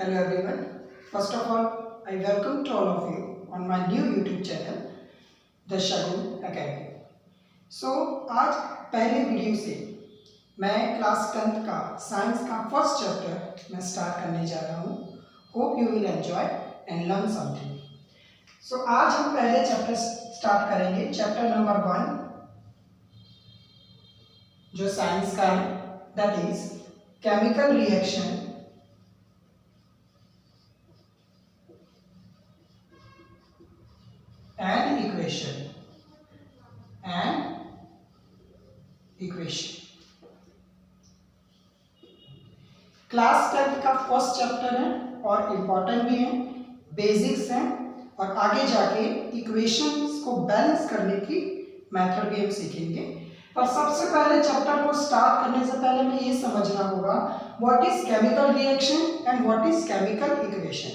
Hello everyone. First of all, I welcome to all of you on my new YouTube channel, The Shagun Academy. आज पहले video से मैं class 10th का science का first chapter मैं start करने जा रहा हूँ. Hope you will enjoy and learn something. आज हम पहले चैप्टर स्टार्ट करेंगे, चैप्टर नंबर 1 जो साइंस का है, that is chemical reaction and equation. Class 10th का फर्स्ट चैप्टर है और इम्पॉर्टेंट भी है, बेसिक्स हैं और आगे जाके इक्वेशंस को बैलेंस करने की मेथड भी हम सीखेंगे. पर सबसे पहले चैप्टर को स्टार्ट करने से पहले हमें ये समझना होगा what is chemical reaction and what is chemical equation.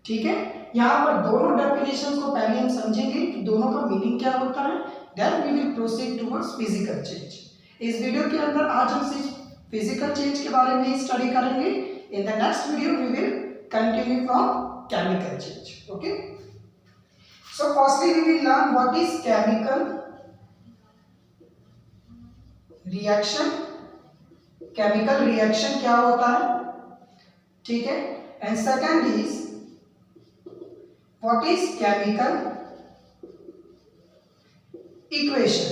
ठीक है, यहाँ पर दोनों डेफिनेशंस को पहले हम समझेंगे कि दोनों का मीनिंग क्या होता है. Then we will proceed towards physical change. इस वीडियो के अंदर आज हम सिर्फ फिजिकल चेंज के बारे में ही स्टडी करेंगे. In the next video we will continue from chemical change. Okay, so firstly we will learn what is chemical reaction. Chemical reaction क्या होता है, ठीक है. And second is what is chemical equation.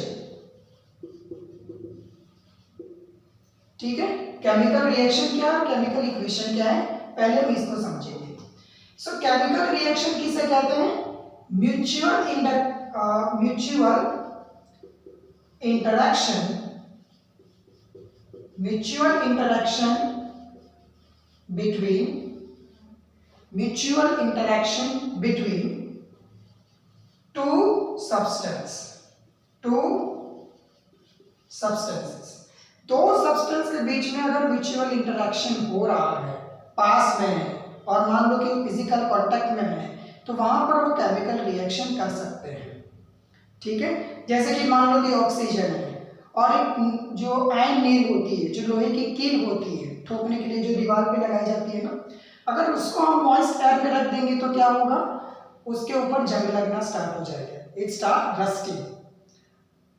ठीक है, केमिकल रिएक्शन क्या है, chemical equation क्या है, पहले हम इसको समझेंगे. सो केमिकल रिएक्शन किसे कहते हैं? Mutual interaction between two substances. दो सब्सटेंस के बीच में अगर म्यूचुअल इंटरेक्शन हो रहा है, पास में है और मान लो कि फिजिकल कांटेक्ट में है, तो वहां पर वो केमिकल रिएक्शन कर सकते हैं. ठीक है, जैसे कि मान लो कि ऑक्सीजन है और एक जो आयन नील होती है, जो लोहे की कील होती है ठोकने के लिए जो दीवार पे लगाई जाती है ना, अगर उसको हम मॉइस्ट एयर में रख देंगे तो क्या होगा, उसके ऊपर जंग लगना स्टार्ट हो जाएगा, इट स्टार्ट रस्टिंग.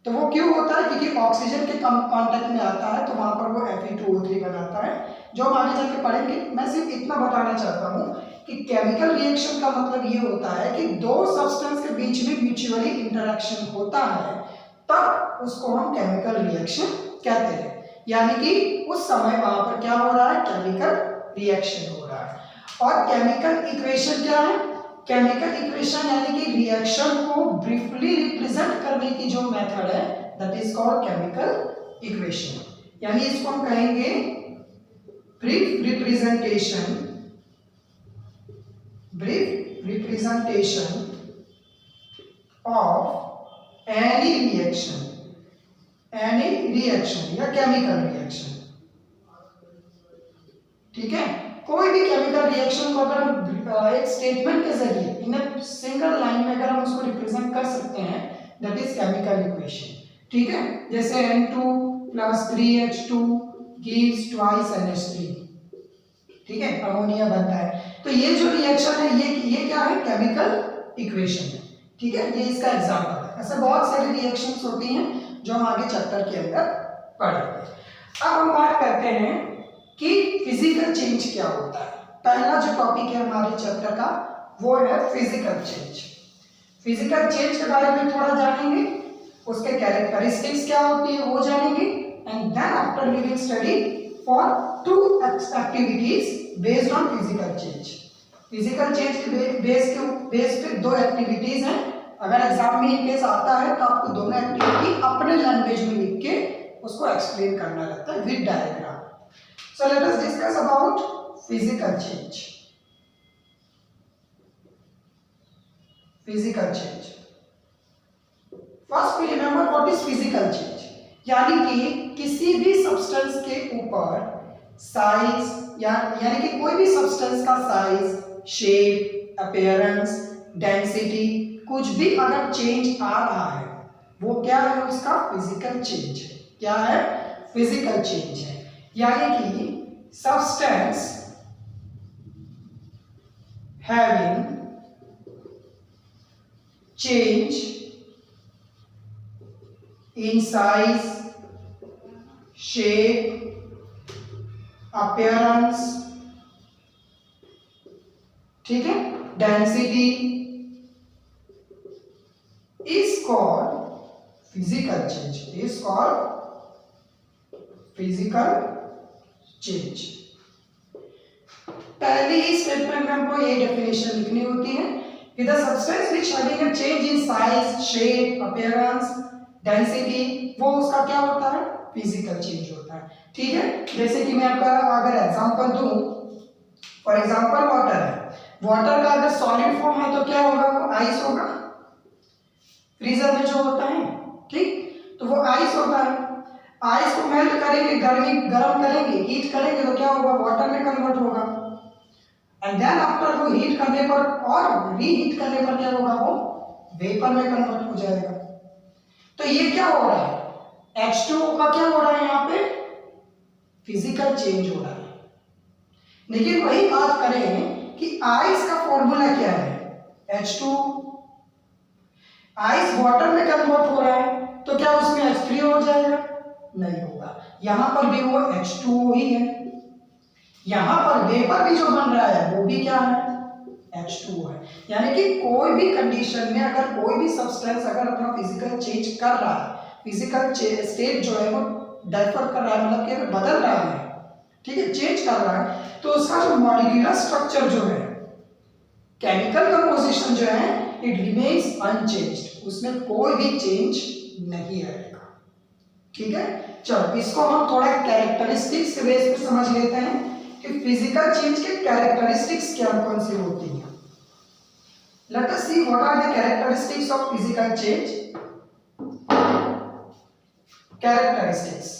तो वो क्यों होता है? क्योंकि ऑक्सीजन के कांटेक्ट में आता है तो वहां पर वो Fe2O3 बनाता है, जो हम आगे जाके पढ़ेंगे. मैं सिर्फ इतना बताना चाहता हूँ कि केमिकल रिएक्शन का मतलब ये होता है कि दो सब्सटेंस के बीच में म्यूचुअली इंटरेक्शन होता है, तब उसको हम केमिकल रिएक्शन कहते हैं. यानी कि उस समय वहां पर क्या हो रहा है, केमिकल रिएक्शन हो रहा है. और केमिकल इक्वेशन क्या है? केमिकल इक्वेशन यानी कि रिएक्शन को ब्रीफली रिप्रेजेंट करने की जो मेथड है, that is called chemical equation. यानी इसको हम कहेंगे brief representation of any reaction या केमिकल रिएक्शन. ठीक है, कोई भी केमिकल रिएक्शन को अगर हम एक स्टेटमेंट के जरिए इन अ सिंगल लाइन में अगर हम उसको रिप्रेजेंट कर सकते हैं, दैट इज केमिकल इक्वेशन. ठीक है, जैसे N2 + 3H2 gives twice NH3. ठीक है, अमोनिया बनता है. तो ये जो रिएक्शन है ये क्या है, केमिकल इक्वेशन है. ठीक है, ये इसका एग्जांपल है. ऐसे बहुत सारी रिएक्शंस होती हैं जो हम आगे चैप्टर के अंदर पढ़ेंगे. अब हम बात करते हैं कि फिजिकल चेंज क्या होता है. पहला जो टॉपिक है हमारे चैप्टर का वो है फिजिकल चेंज. फिजिकल चेंज के बारे में थोड़ा जानेंगे, उसके कैरेक्टरिस्टिक्स क्या होती है वो जानेंगे. And then after we will study for two activities based on physical change. Physical change के बेस पे दो एक्टिविटीज हैं. अगर एग्जाम में इन केस आता है तो आपको दोनों एक्टिविटी अपने लैंग्वेज में लिख के उसको एक्सप्लेन करना रहता है with diagram. So let us discuss about physical change. First we remember what is physical change. यानी कि किसी भी सब्सटेंस के ऊपर साइज यानी कि कोई भी सब्सटेंस का साइज, शेप, अपीयरेंस, डेंसिटी कुछ भी अगर चेंज आ रहा है, वो क्या है, उसका फिजिकल चेंज है. क्या है, फिजिकल चेंज है. यानी कि substance having change in size, shape, appearance, ठीक है, density is called physical change, is called physical change। पहली ही स्टेटमेंट में हमको ये डेफिनेशन लिखनी होती है कि the substance which having a change in size, shape, appearance, density, वो उसका क्या होता है, फिजिकल चेंज होता है। ठीक है, जैसे कि मैं आपका अगर एग्जांपल दूं, फॉर एग्जांपल वाटर है, वाटर का अगर सॉलिड फॉर्म है तो क्या होगा, वो आइस होगा, फ्रीजर में जो होता है, ठीक, तो वो आइस होता है। आइस को मेल्ट करेंगे, गर्म करेंगे, हीट करेंगे तो क्या होगा, वाटर में कन्वर्ट होगा। एंड देन आफ्टर वो हीट करने पर और रीहीट करने पर क्या होगा, वो वेपर में कन्वर्ट हो जाएगा। तो ये क्या हो रहा है, H2O का क्या हो रहा है, यहाँ पे फिजिकल चेंज हो रहा है। लेकिन वही बात करें कि आइस का फॉर्मूला क्या है, H2, आइस वाटर में कन्वर्ट हो रहा है तो क्या उसमें H3O हो जाएगा, नहीं होगा। यहां पर भी वो H2O ही है, यहां पर वेपर भी जो बन रहा है वो भी क्या है, H2O है। यानी कि कोई भी कंडीशन में अगर कोई भी सब्सटेंस अगर अपना फिजिकल चेंज कर रहा है, फिजिकल स्टेट जो है वो डाइफर कर रहा है, मतलब कि बदल रहा है, ठीक है, चेंज कर रहा है, तो उसका जो मॉलिक्यूलर स्ट्रक्चर जो है, केमिकल कंपोजिशन जो है, इट रिमेन्स अनचेंज्ड, उसमें कोई भी चेंज नहीं आएगा। ठीक है, चलो इसको हम थोड़ा कैरेक्टरिस्टिक्स के बेस पे समझ लेते हैं कि फिजिकल चेंज के कैरेक्टरिस्टिक्स क्या कौन सी होती हैं। Let us see what are the characteristics of physical change. Characteristics,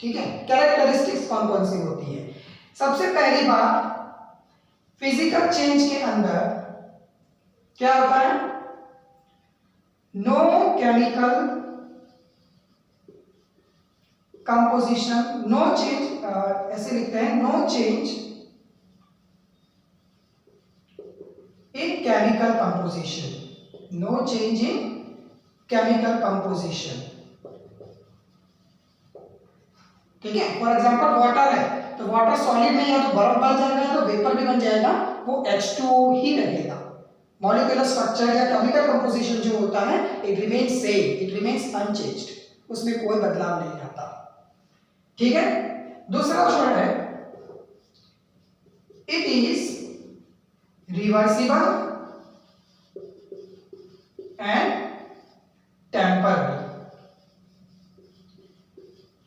ठीक है, कैरेक्टरिस्टिक्स कौन कौन सी होती है। सबसे पहली बात, फिजिकल चेंज के अंदर क्या होता है, no chemical composition, no change, ऐसे लिखते हैं, no change in chemical composition, no change in chemical composition. ठीक है, फॉर एग्जांपल वाटर है तो वाटर सॉलिड में या तो बर्फ बन जाएगा या तो वेपर भी बन जाएगा, वो H2O ही रहेगा। मॉलिक्यूलर स्ट्रक्चर या केमिकल कंपोजिशन जो होता है, it remains same, it remains unchanged, उसमें कोई बदलाव नहीं आता। ठीक है, दूसरा जो है, it is reversible and temporary.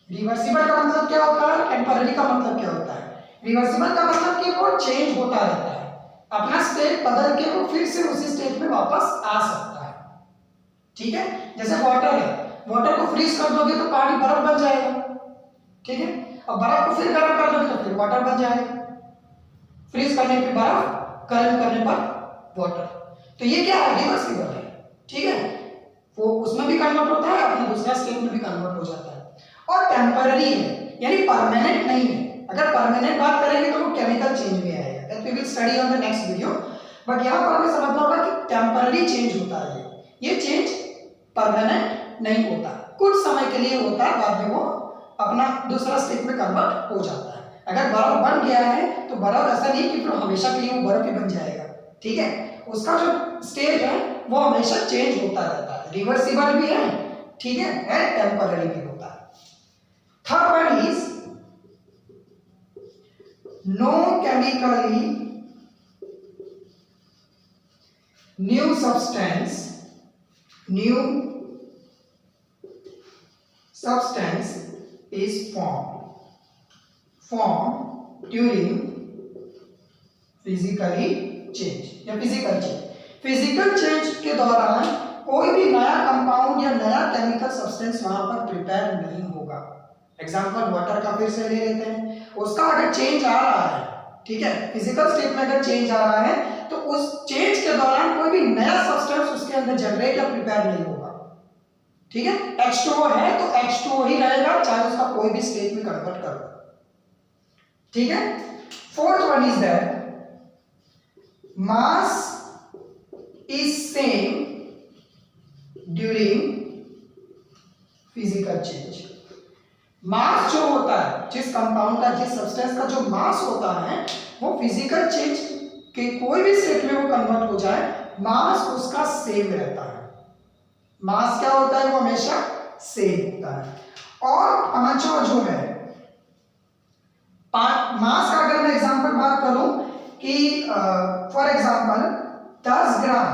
Reversible का मतलब क्या होता है, टेम्पररी का मतलब क्या होता है। रिवर्सिबल का मतलब कि वो चेंज होता रहता है, अपना स्टेट बदल के वो फिर से उसी स्टेट में वापस आ सकता है। ठीक है, जैसे वाटर है, वाटर को फ्रीज कर दोगे तो पानी बर्फ बन जाएगा, ठीक है, और बर्फ को फिर गर्म कर दोगे तो फिर वाटर बन जाएगा, फ्रीज करने पे बर्फ, गर्म करने पर वाटर। तो ये क्या है, रिवर्सिबल है। ठीक है, वो उसमें भी कन्वर्ट होता है, अपने दूसरा स्टेट में भी कन्वर्ट हो जाता है। और टेम्पररी है, यानी परमानेंट नहीं है। अगर परमानेंट बात करेंगे तो वो केमिकल चेंज में आएगा, that we will study on the next video. But यहाँ पर हमें समझना होगा कि टेम्पररी चेंज होता है, ये चेंज परमानेंट नहीं होता, कुछ समय के लिए होता है, बाद में वो अपना दूसरा स्टेट में कन्वर्ट हो जाता है। अगर बर्फ बन गया है तो बर्फ ऐसा नहीं कि फिर हमेशा के लिए वो बर्फ ही बन जाएगा। ठीक है, उसका जो स्टेट है वो हमेशा चेंज होता रहता है, रिवर्सिबल भी है, ठीक है, एंड टेम्पररी भी होता है। Third one is no chemically new substance is formed during physically change या फिजिकल चेंज। फिजिकल चेंज के दौरान कोई भी नया कंपाउंड या नया केमिकल सब्सटेंस वहां पर प्रिपेयर नहीं होगा। एग्जांपल वाटर का फिर से ले लेते हैं, उसका अगर चेंज आ रहा है, ठीक है, फिजिकल स्टेट में अगर चेंज आ रहा है तो उस चेंज के दौरान कोई भी नया सब्सटेंस उसके अंदर जनरेट या प्रिपेयर नहीं होगा। ठीक है, H2O है तो H2O ही रहेगा, चाहे उसका कोई भी स्टेट में कन्वर्ट करो। ठीक है। Fourth one is that mass is same during physical change. Mass जो होता है, जिस कंपाउंड का, जिस सब्सटेंस का जो मास होता है, वो फिजिकल चेंज के कोई भी स्टेट में वो कन्वर्ट हो जाए, मास उसका सेम रहता है। मास क्या होता है, वो हमेशा सेम होता है। और पांचवा जो है, मास का अगर मैं एग्जांपल बात करूं कि फॉर एग्जांपल 10 ग्राम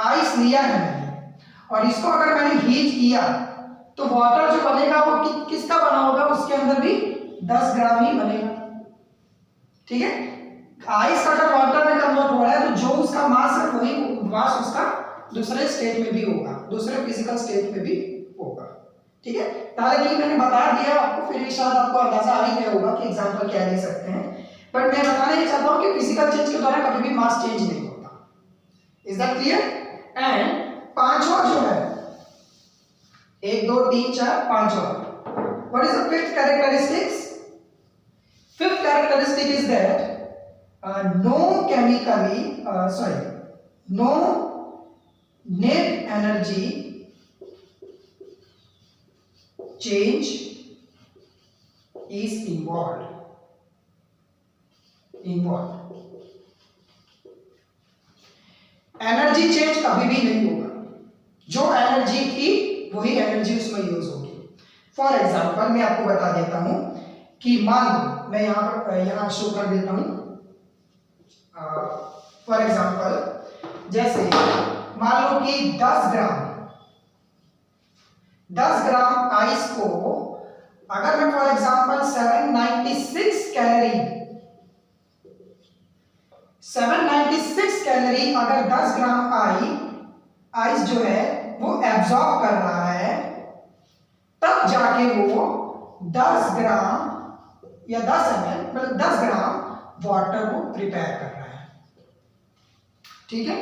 आइस लिया है मैंने, और इसको अगर मैंने हीट किया तो वाटर जो बनेगा वो किसका बना होगा, उसके अंदर भी 10 ग्राम ही बनेगा। ठीक है, आइस अगर वाटर में कन्वर्ट हो रहा है तो जो उसका मास है वही मास उसका दूसरे स्टेट में भी होगा, दूसरे फिजिकल स्टेट में भी होगा। ठीक है, हालांकि मैंने बता दिया आपको, फिर भी शायद आपको अंदाजा आ ही गया होगा कि एग्जांपल क्या दे सकते हैं, बट मैं बताना ही चाहता हूं कि फिजिकल चेंज के दौरान कभी भी मास चेंज नहीं होता। Is that clear? एंड पांचवा जो है, 1 2 3 4 पांचवा, what is the fifth characteristics? Fifth characteristic is that no net energy change is involved. Energy change कभी भी नहीं होगा, जो एनर्जी थी वही एनर्जी उसमें यूज होगी। फॉर एग्जांपल मैं आपको बता देता हूं कि मान लो, मैं यहां शो कर देता हूं। फॉर एग्जांपल जैसे मान लो कि 10 ग्राम आइस को अगर मैं फॉर एग्जांपल 796 कैलोरी अगर 10 ग्राम आइस जो है वो एब्जॉर्ब कर रहा है, तब जाके वो 10 ग्राम या 10 ml मतलब 10 ग्राम वाटर को प्रिपेयर कर रहा है। ठीक है,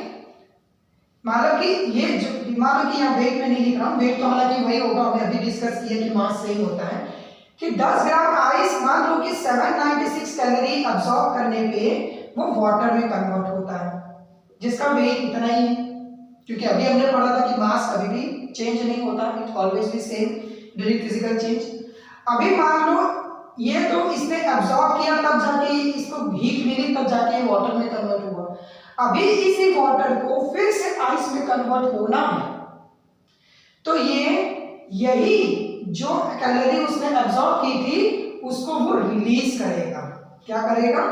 मतलब कि ये जो मान लो कि यहाँ वेट में नहीं लिख रहा हूं, वेट तो हालांकि वही होगा, हमने अभी डिस्कस किया कि मास सेम होता है, कि 10 ग्राम आइस मान लो कि 796 कैलोरी अब्सॉर्ब करने पे वो वाटर में कन्वर्ट होता है, जिसका वेट इतना ही है। क्योंकि अभी हमने पढ़ा था कि मास कभी भी चेंज नहीं होता, it always be same during physical change. अभी मान लो ये तो इसने अब्सॉर्ब किया, तब जाके इसको हीट मिली, तब जाके वाटर में कन्वर्ट हुआ। अभी इसी वाटर को फिर से आइस में कन्वर्ट होना है, तो यही जो कैलोरी उसने एब्सॉर्ब की थी उसको वो रिलीज करेगा। क्या करेगा?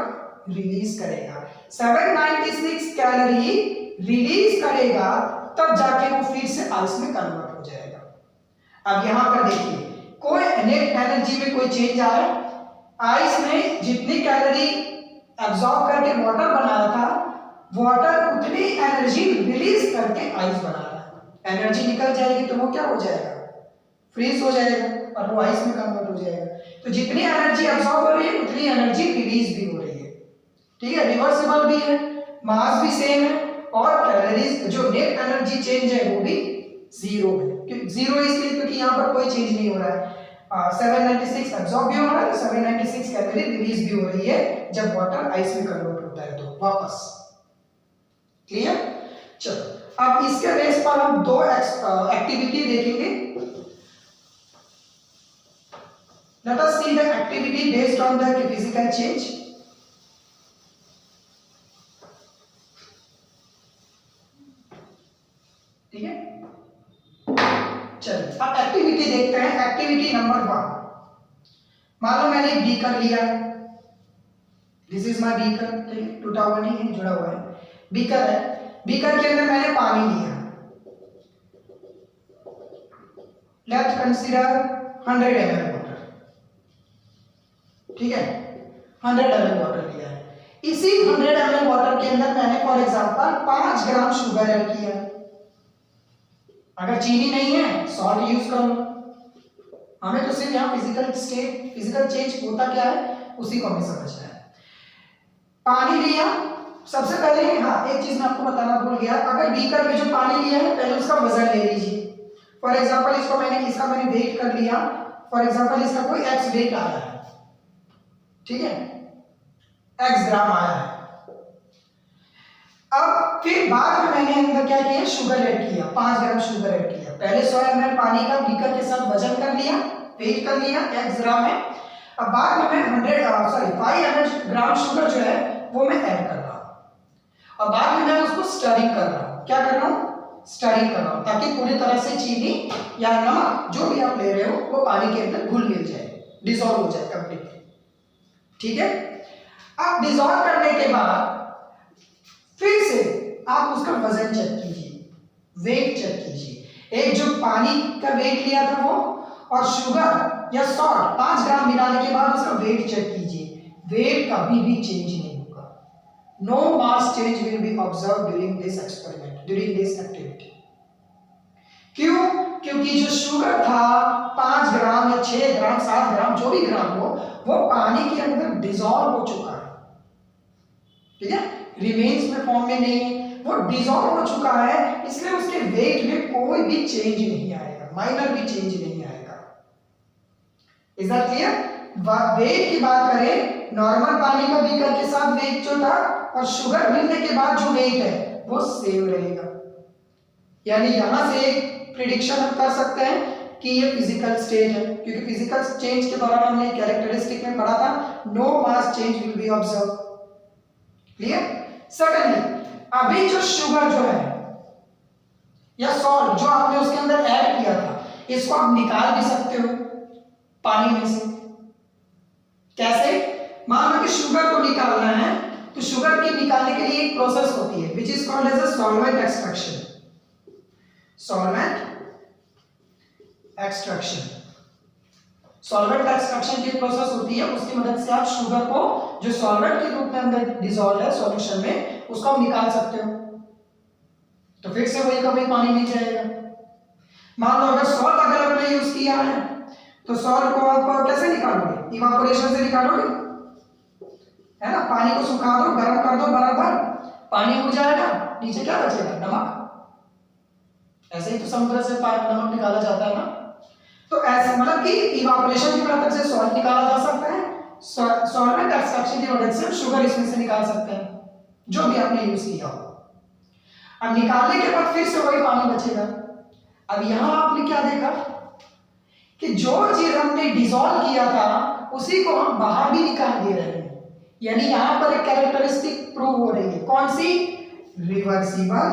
रिलीज करेगा। 796 कैलोरी रिलीज करेगा, तब जाके वो फिर से आइस में कन्वर्ट हो जाएगा। अब यहां पर देखिए, कोई नेट एनर्जी में कोई चेंज आया, आइस ने जितनी कैलोरी एब्सॉर्ब करके वाटर बनाया था, वाटर उतनी एनर्जी रिलीज करके आइस बना रहा है। एनर्जी निकल जाएगी तो वो क्या हो जाएगा? फ्रीज हो जाएगा और वो आइस में कन्वर्ट हो जाएगा। तो जितनी एनर्जी एब्सॉर्ब हो रही है उतनी एनर्जी रिलीज भी हो रही है। ठीक है, रिवर्सिबल भी है, मास भी सेम है, और कैलोरीज जो नेट एनर्जी चेंज है वो भी जीरो है। जीरो इसलिए क्योंकि यहाँ पर कोई चेंज नहीं हो रहा है। 796 एब्सॉर्ब भी हो रहा है, 796 कैलोरी रिलीज भी हो रही है जब वाटर आइस में कन्वर्ट होता है तो वापस। क्लियर? चलो अब इसके बेस पर हम दो एक्टिविटी देखेंगे। Late us see the activity based on the physical change. ठीक है, चलिए अब एक्टिविटी देखते हैं। एक्टिविटी नंबर 1, मान लो मैंने एक बीकर लिया, दिस इज माय बीकर, ठीक है, टूटा हुआ नहीं है, जुड़ा हुआ है, बीकर है। बीकर के अंदर मैंने पानी लिया, लेट्स कंसीडर 100 ml वाटर। ठीक है, 100 ml वाटर लिया है। इसी 100 ml वाटर के अंदर मैंने for example 5 gram sugar add किया। अगर चीनी नहीं है, सॉल्ट यूज करो। हमें तो सिर्फ यहाँ फिजिकल चेंज होता क्या है उसी को हमें समझना है। पानी लिया, सबसे पहले हाँ एक चीज मैं आपको बताना भूल गया, अगर बीकर में जो पानी लिया है पहले उसका वजन ले लीजिए। फॉर एग्जांपल इसका मैंने वेट कर लिया, फॉर एग्जांपल इसका कोई x वेट आ रहा है। ठीक है, x ग्राम आया है। अब फिर बाद में मैंने अंदर क्या किया, शुगर ऐड किया, 5 ग्राम शुगर ऐड किया। पहले 100 ml पानी का बीकर के साथ वजन कर लिया, वेट कर लिया, x ग्राम है। अब बाद में मैं 5 ml ग्राम शुगर जो है वो मैं ऐड कर रहा हूं और बाद में मैं उसको स्टरिंग कर रहा हूं। क्या कर रहा हूं, स्टरिंग कर रहा हूं, ताकि पूरी तरह से चीनी या नमक जो भी आप ले रहे हो वो पानी के अंदर घुल मिल जाए, डिसॉल्व हो जाए कंप्लीटली। ठीक है, अब डिसॉल्व करने के बाद फिर से आप उसका वजन चेक कीजिए, वेट चेक कीजिए। एक जो पानी का वेट लिया था वो और शुगर या सॉल्ट 5 ग्राम मिलाने के बाद उसका वेट चेक कीजिए, वेट कभी भी चेंज नहीं होगा। No mass change will be observe during this experiment, during this activity. क्यों? क्योंकि जो शुगर था 5 ग्राम या 6 ग्राम 7 ग्राम जो भी ग्राम हो, वो पानी के अंदर डिसॉल्व हो चुका है। ठीक है, रिमेन्स में फॉर्म में नहीं है, वो डिसॉल्व हो चुका है, इसलिए उसके वेट में कोई भी चेंज नहीं आएगा, माइनर भी चेंज नहीं आएगा। Is that clear? वेट की बात करें, नॉर्मल पानी का बीकर के साथ वेट जो था और शुगर मिलने के बाद जो वेट है वो सेम रहेगा। यानी यहां से एक प्रिडिक्शन हम कर सकते हैं कि ये फिजिकल स्टेट है, क्योंकि फिजिकल चेंज के दौरान हमने कैरेक्टरिस्टिक में पढ़ा था, no mass change will be observe. Clear? Secondly, अभी जो शुगर जो है या सॉल्ट जो आपने उसके अंदर ऐड किया था, इसको आप निकाल भी सकते हो पानी में से। कैसे? मान लो कि शुगर को निकालना है, तो शुगर के निकालने के लिए एक प्रोसेस होती है which is called as a solvent extraction. Solvent extraction, solvent extraction की प्रोसेस होती है, उसकी मदद से आप शुगर को जो सॉल्वेंट के रूप में अंदर डिसॉल्व है सॉल्यूशन में, उसको आप निकाल सकते हो। तो फिर से वही का वही पानी मिल जाएगा। मान लो अगर सॉल्ट अगर आपने यूज किया है, तो सॉल्ट को आप कैसे निकालोगे? इवापोरेशन से निकालोगे, है ना? पानी को सुखा दो, गर्म कर दो बराबर, पानी उड़ जाएगा, नीचे क्या बचेगा? नमक। ऐसे ही तो समुद्र से नमक निकाला जाता है ना। तो ऐसे मतलब कि इवापोरेशन की मदद से सॉल्ट निकाला जा सकता है, सॉल्वेंट एक्सट्रैक्शन की मदद से शुगर इसमें से निकाल सकते हैं, जो भी आपने यूज किया हो। अब निकालने के बाद फिर से वही पानी बचेगा। अब यहां आपने क्या देखा कि जो चीज हमने डिसॉल्व किया था उसी को हम बाहर भी निकाल दे रहे हैं। यानी यहां पर एक कैरेक्टरिस्टिक प्रूव हो रही है, कौन सी? Reversible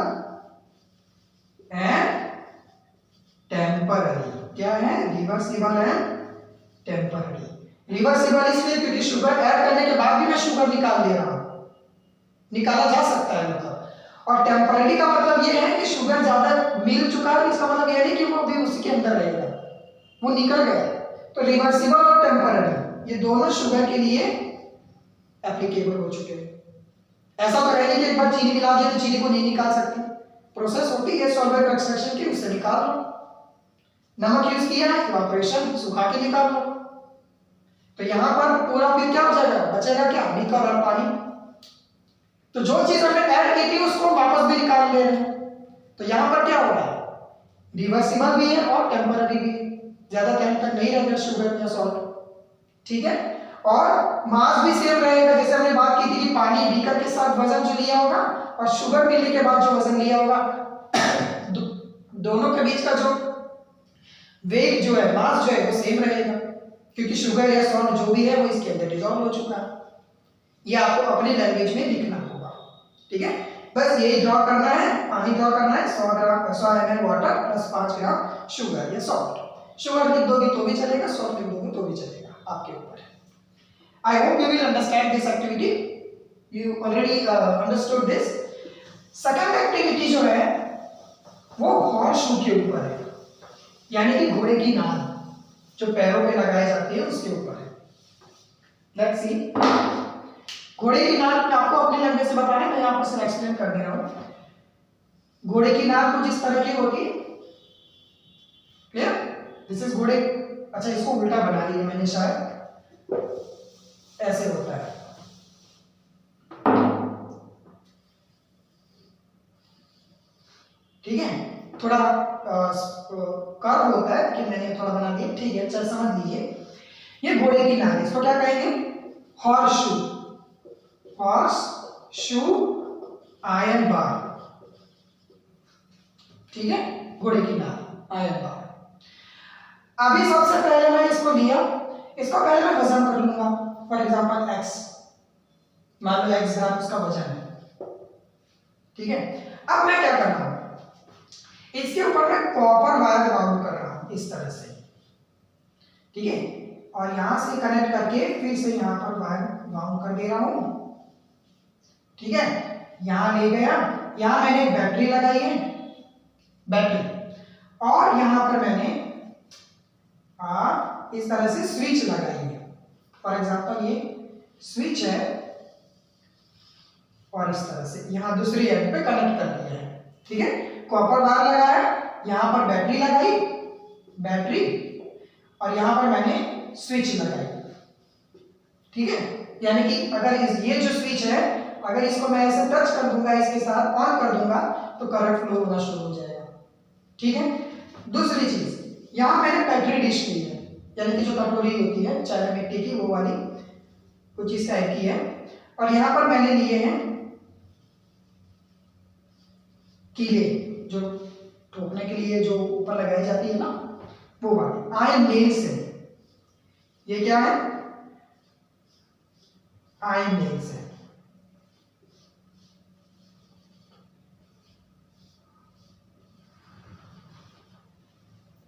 and temporary. क्या है? Reversible and temporary. रिवर्सिबल इसलिए क्योंकि शुगर ऐड करने के बाद भी मैं शुगर निकाल दे रहा हूं, निकाला जा सकता है मतलब। और टेम्पररी का मतलब ये है कि शुगर ज्यादा मिल चुका है, इसका मतलब ये नहीं कि वो भी उसी के अंदर रहेगा, वो निकल गया। तो रिवर्सिबल और टेम्पररी ये दोनों शुगर के लिए एप्लीकेबल हो चुके हैं। ऐसा तो है नहीं कि एक बार चीनी मिला दिया तो चीनी को नहीं निकाल सकते, प्रोसेस होती है सॉल्वेंट एक्सट्रैक्शन की, उससे निकाल लो। नमक यूज किया है, इवापोरेशन, सुखा के निकाल लो। तो यहां पर पूरा फिर क्या हो जाएगा? बचेगा क्या? बीकर और पानी। तो जो चीज हमने ऐड की थी उसको वापस भी निकाल ले रहे हैं। तो यहां पर क्या हो रहा है? रिवर्सिबल भी है और टेम्पररी भी है, ज्यादा टाइम तक नहीं रहेगा शुगर या सॉल्ट। ठीक है, और मास भी सेम रहेगा। जैसे हमने बात की थी कि पानी बीकर के साथ वजन जो लिया होगा और शुगर मिलने के बाद जो वजन लिया होगा दोनों के बीच का जो वेट जो है, मास जो है वो सेम रहेगा, क्योंकि शुगर या सॉल्ट जो भी है वो इसके अंदर डिसॉल्व हो चुका है। ये आपको अपने लैंग्वेज में लिखना होगा। ठीक है, बस यही ड्रॉ करना है, पानी ड्रॉ करना है, 100 ml water plus 5 gram sugar या सॉल्ट। शुगर लिख दोगे तो भी चलेगा, सॉल्ट लिख दोगे तो भी चलेगा, आपके ऊपर है। I hope you will understand this activity, you already understood this. Second activity जो है वो हॉर्स शू के ऊपर है, यानी कि घोड़े की नाल जो पैरों पे लगाई जाती है उसके ऊपर है। लेट्स सी, घोड़े की नाल आपको अपने लैंग्वेज से बताना है, मैं आपको सिर्फ एक्सप्लेन कर दे रहा हूं। घोड़े की नाल कुछ इस तरह की होती है, क्लियर? दिस इज घोड़े। अच्छा, इसको उल्टा बना दिया मैंने, शायद ऐसे होता है। ठीक है, थोड़ा कर्व होता है, लेकिन मैंने थोड़ा बना दिया। ठीक है, चल समझ लीजिए, ये घोड़े की नाल, इसको क्या कहेंगे? हॉर्स शू आयरन बार, ठीक है, घोड़े की नाल आयरन बार। अभी सबसे पहले मैं इसको लिया, इसको पहले मैं वजन कर लूंगा, फॉर एग्जांपल x, मान लो x ग्राम इसका वजन है, ठीक है। अब मैं क्या कर रहा हूं, इसके ऊपर मैं कॉपर वायर राउंड कर रहा हूं इस तरह से, ठीक है, और यहां से कनेक्ट करके फिर से यहां पर वायर राउंड कर दे रहा हूं, ठीक है। यहां ले गया, यहां मैंने एक बैटरी लगाई है, बैटरी, और यहां पर मैंने इस तरह से स्विच लगाई है, फॉर एग्जांपल ये स्विच है, और इस तरह से यहां दूसरी एंड पे कनेक्ट कर दिया है, ठीक है। कॉपर वायर लगाया, यहां पर बैटरी लगाई, बैटरी, और यहां पर मैंने स्विच लगाई, ठीक है। यानी कि अगर ये जो स्विच है, अगर इसको मैं ऐसे टच कर दूंगा, इसके साथ ऑन कर दूंगा, तो करंट फ्लो होना शुरू हो जाएगा, ठीक है। दूसरी चीज, यहां मैंने पेट्री डिश ली है, यानी कि जो कटोरी होती है चाय मिट्टी की, वो वाली कुछ इस टाइप की है, और यहां पर मैंने लिए हैं कीले, जो ठोकने के लिए जो ऊपर लगाई जाती है ना, वो वाली आयरन नेल्स है। ये क्या है, आयरन नेल्स है,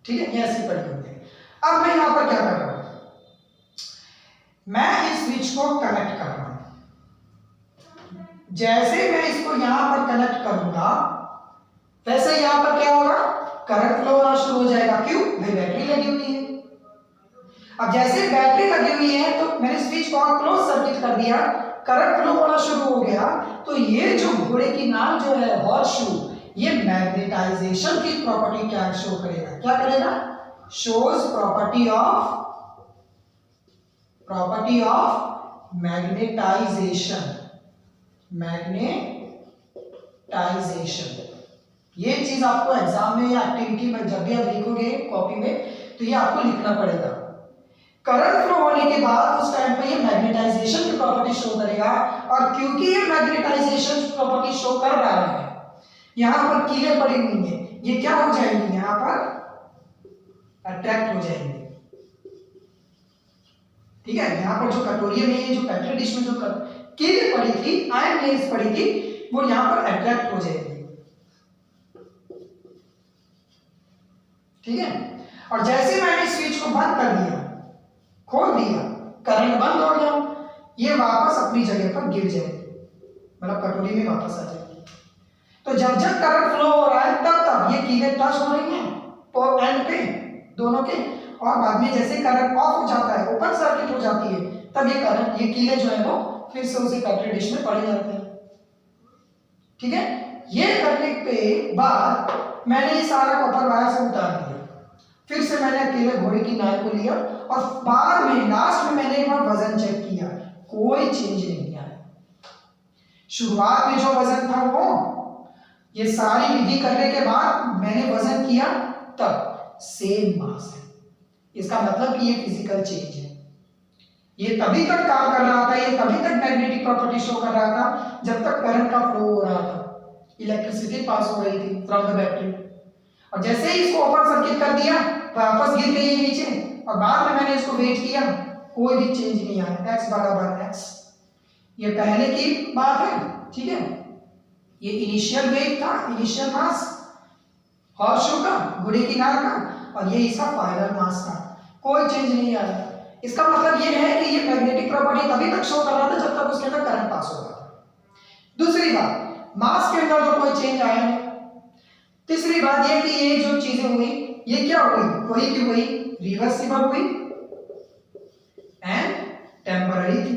ठीक है, ये ऐसी पड़ी होती है। अब मैं यहां पर क्या कर रहा हूं, मैं इस स्विच को कनेक्ट कर रहा हूं, जैसे मैं इसको यहां पर कनेक्ट करूंगा, वैसे यहां पर क्या होगा, करंट फ्लो होना शुरू हो जाएगा, क्यों भाई, बैटरी लगी हुई है। अब जैसे बैटरी लगी हुई है, तो मैंने स्विच को क्लोज सर्किट कर दिया, करंट फ्लो होना शुरू हो गया, तो ये जो घोड़े की नाल जो है, हॉर्स शू, ये मैग्नेटाइजेशन की प्रॉपर्टी क्या शो करेगा, क्या करेगा, शोज प्रॉपर्टी ऑफ मैग्नेटाइजेशन, ये चीज आपको एग्जाम में या एक्टिविटी में जब भी आप लिखोगे कॉपी में, तो ये आपको लिखना पड़ेगा। करंट फ्लो होने के बाद उस टाइम पे ये मैग्नेटाइजेशन की प्रॉपर्टी शो करेगा, और क्योंकि ये मैग्नेटाइजेशन प्रॉपर्टी शो कर रहा है, यहां पर कीलें पड़ी हुई हैं, ये क्या हो जाएंगी, यहां पर अट्रैक्ट हो जाएंगे, ठीक है। यहां पर जो कटोरी में, ये जो पेट्री डिश में जो कीलें पड़ी थी, आयरन नेल्स पड़ी थी, वो यहां पर अट्रैक्ट हो जाएंगी, ठीक है। और जैसे मैंने स्विच को बंद कर दिया, खोल दिया, करंट बंद हो गया, ये वापस अपनी जगह पर गिर जाएगी, मतलब कटोरी में वापस आ जाएगी। तो जब जब करंट फ्लो हो रहा है, तब तब ये कीलें टच हो रही हैं और एंड पे दोनों के, और बाद में जैसे करंट ऑफ हो जाता है, ओपन सर्किट हो जाती है, तब ये करंट, ये कीलें जो है वो फिर से उसी पेट्री डिश में पड़ी जाती है, ठीक है। ये करने के बाद मैंने ये सारा कॉपर वायर से उतार दिया, फिर से मैंने अकेले घोड़े की नाल को लिया, और बाद में लास्ट में मैंने एक बार वजन चेक किया, कोई चेंज नहीं आया। शुरुआत में जो वजन था वो, ये सारी विधि करने के बाद मैंने वजन किया, तब सेम मास है, इसका मतलब कि ये फिजिकल चेंज है। ये तभी तक काम कर रहा था, ये तभी तक मैग्नेटिक प्रॉपर्टी शो कर रहा था, जब तक करंट का फ्लो हो रहा था, इलेक्ट्रिसिटी पास हो रही थी फ्रॉम द बैटरी, और जैसे ही इसको ओपन सर्किट कर दिया, वापस गिर गई नीचे, और बाद में मैंने इसको वेट किया, कोई भी चेंज नहीं आया, x बराबर x। ये पहले की बात है, ठीक है। ये इनिशियल वेट था, इनिशियल मास हॉर्स शू का, घोड़े की नाल का, और ये इसका फाइनल मास था, कोई चेंज नहीं आया। इसका मतलब ये है कि ये मैग्नेटिक प्रॉपर्टी तभी तक शो कर रहा था जब तक उसके अंदर करंट पास हो रहा था। दूसरी बात, मास के अंदर तो कोई चेंज आया नहीं। तीसरी बात ये कि ये जो चीजें हुई, ये क्या हुई, वही की वही रिवर्सिबल हुई एंड टेम्पररी थी।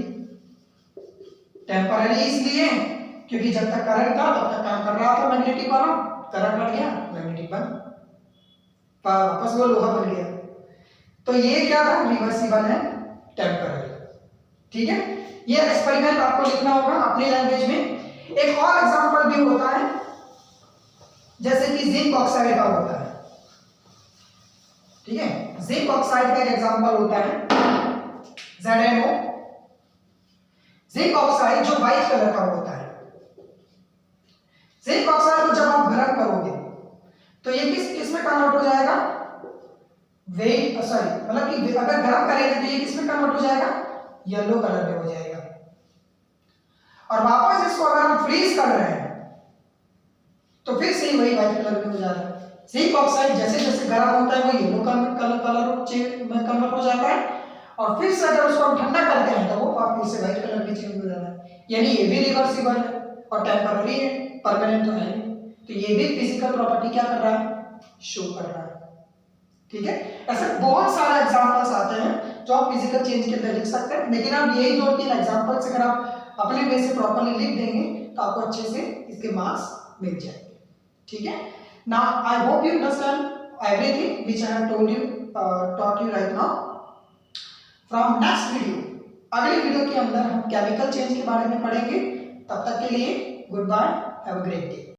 टेम्पररी इसलिए क्योंकि जब तक करंट था तब तक काम कर रहा था मैग्नेटिक वाला, करंट हट गया, मैग्नेटिक बंद, वापस वो लोहा बन गया। तो ये क्या था, रिवर्सिबल है, टेम्पररी, ठीक है। ये एक्सपेरिमेंट आपको लिखना होगा अपनी लैंग्वेज में। एक और एग्जांपल भी होता है, जैसे कि जिंक ऑक्साइड का होता है, ठीक है। जिंक ऑक्साइड का एक एग्जांपल होता है ZnO, जिंक ऑक्साइड जो व्हाइट कलर का होता है, जिंक ऑक्साइड को जब आप गर्म करोगे तो ये किस में कन्वर्ट हो जाएगा, वेट सॉरी मतलब कि अगर गर्म करेंगे तो ये किस में कन्वर्ट हो जाएगा, येलो कलर में हो जाएगा। और वापस इसको अगर हम फ्रीज कर रहे हैं तो फिर से वही व्हाइट कलर में हो जा रहा है। जिंक ऑक्साइड जैसे जैसे गर्म होता है वो येलो कलर में कन्वर्ट हो जाता है, और फिर से अगर उसको हम ठंडा करते हैं तो वो वापस से व्हाइट कलर में चेंज हो जाता है। यानी ये भी रिवर्सिबल है और टेम्पररी है, परमानेंट तो है नहीं। तो ये भी फिजिकल प्रॉपर्टी क्या कर रहा है, शो कर रहा है। ठीक है, ऐसे बहुत सारे एग्जांपल्स आते हैं जो आप फिजिकल चेंज के अंदर लिख सकते हैं, लेकिन आप यही 2-3 एग्जांपल्स अगर आप अपने वे से प्रॉपर्ली लिख देंगे तो आपको अच्छे से इसके मार्क्स मिल जाएंगे। ठीक है, now I hope you understand everything which I have told you taught you right now. From next video, अगले वीडियो के अंदर हम केमिकल चेंज के बारे में पढ़ेंगे। तब तक के लिए goodbye, have a great day.